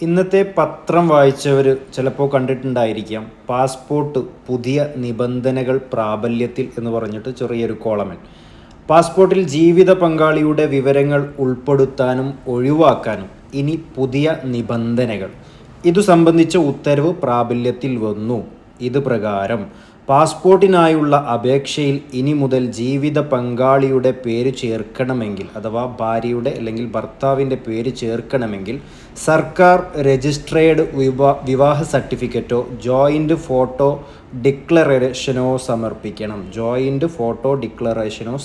ഇന്നത്തെ പത്രം വായിച്ചവർ ചിലപ്പോൾ കണ്ടിട്ടുണ്ടായിരിക്കാം, പാസ്പോർട്ട് പുതിയ നിബന്ധനകൾ പ്രാബല്യത്തിൽ എന്ന് പറഞ്ഞിട്ട് ചെറിയൊരു കോളമൻ. പാസ്പോർട്ടിൽ ജീവിത പങ്കാളിയുടെ വിവരങ്ങൾ ഉൾപ്പെടുത്താനും ഒഴിവാക്കാനും ഇനി പുതിയ നിബന്ധനകൾ. ഇതു സംബന്ധിച്ച ഉത്തരവ് പ്രാബല്യത്തിൽ വന്നു. ഇത് പ്രകാരം പാസ്പോർട്ടിനായുള്ള അപേക്ഷയിൽ ഇനി മുതൽ ജീവിത പങ്കാളിയുടെ പേര് ചേർക്കണമെങ്കിൽ, അഥവാ ഭാര്യയുടെ അല്ലെങ്കിൽ ഭർത്താവിൻ്റെ പേര് ചേർക്കണമെങ്കിൽ സർക്കാർ രജിസ്ട്രേഡ് വിവാഹ സർട്ടിഫിക്കറ്റോ ജോയിൻ്റ് ഫോട്ടോ ഡിക്ലറേഷനോ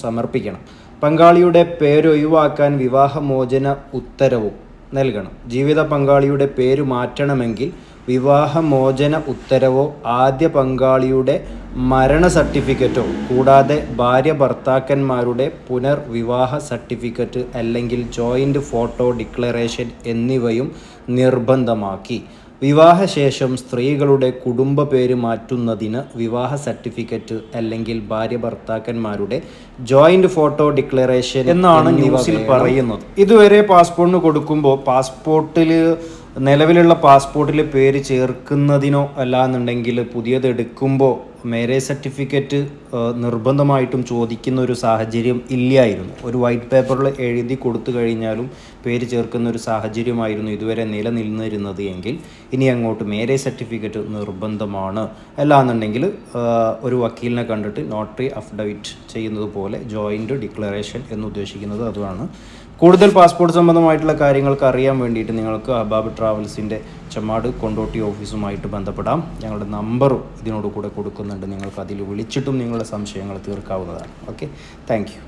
സമർപ്പിക്കണം. പങ്കാളിയുടെ പേരൊഴിവാക്കാൻ വിവാഹമോചന ഉത്തരവും നൽകണം. ജീവിത പങ്കാളിയുടെ പേര് മാറ്റണമെങ്കിൽ വിവാഹമോചന ഉത്തരവോ ആദ്യ പങ്കാളിയുടെ മരണ സർട്ടിഫിക്കറ്റോ കൂടാതെ ഭാര്യ ഭർത്താക്കന്മാരുടെ പുനർവിവാഹ സർട്ടിഫിക്കറ്റ് അല്ലെങ്കിൽ ജോയിൻ്റ് ഫോട്ടോ ഡിക്ലറേഷൻ എന്നിവയും നിർബന്ധമാക്കി. വിവാഹശേഷം സ്ത്രീകളുടെ കുടുംബ പേര് മാറ്റുന്നതിന് വിവാഹ സർട്ടിഫിക്കറ്റ് അല്ലെങ്കിൽ ഭാര്യ ഭർത്താക്കന്മാരുടെ ജോയിൻ്റ് ഫോട്ടോ ഡിക്ലറേഷൻ എന്നാണ് ന്യൂസിൽ പറയുന്നത്. ഇതുവരെ പാസ്പോർട്ടിന് കൊടുക്കുമ്പോൾ നിലവിലുള്ള പാസ്പോർട്ടിൽ പേര് ചേർക്കുന്നതിനോ അല്ലാന്നുണ്ടെങ്കിൽ പുതിയത് എടുക്കുമ്പോൾ മാരേജ് സർട്ടിഫിക്കറ്റ് നിർബന്ധമായിട്ടും ചോദിക്കുന്ന ഒരു സാഹചര്യം ഇല്ലായിരുന്നു. ഒരു വൈറ്റ് പേപ്പറിൽ എഴുതി കൊടുത്തു കഴിഞ്ഞാലും പേര് ചേർക്കുന്ന ഒരു സാഹചര്യമായിരുന്നു ഇതുവരെ നിലനിന്നിരുന്നത് എങ്കിൽ ഇനി അങ്ങോട്ട് മാരേജ് സർട്ടിഫിക്കറ്റ് നിർബന്ധമാണ്. അല്ലാന്നുണ്ടെങ്കിൽ ഒരു വക്കീലിനെ കണ്ടിട്ട് നോട്ടറി അഫിഡവിറ്റ് ചെയ്യുന്നത് പോലെ ജോയിൻ്റ് ഡിക്ലറേഷൻ എന്ന് ഉദ്ദേശിക്കുന്നത് അതുമാണ്. കൂടുതൽ പാസ്പോർട്ട് സംബന്ധമായിട്ടുള്ള കാര്യങ്ങൾക്ക് അറിയാൻ വേണ്ടിയിട്ട് നിങ്ങൾക്ക് അബാബ് ട്രാവൽസിൻ്റെ ചെമ്മാട് കൊണ്ടോട്ടി ഓഫീസുമായിട്ട് ബന്ധപ്പെടാം. ഞങ്ങളുടെ നമ്പറും ഇതിനോട് കൂടെ കൊടുക്കുന്നുണ്ട്. നിങ്ങൾക്ക് അതിൽ വിളിച്ചിട്ടും നിങ്ങളുടെ സംശയങ്ങൾ തീർക്കാവുന്നതാണ്. Okay, thank you.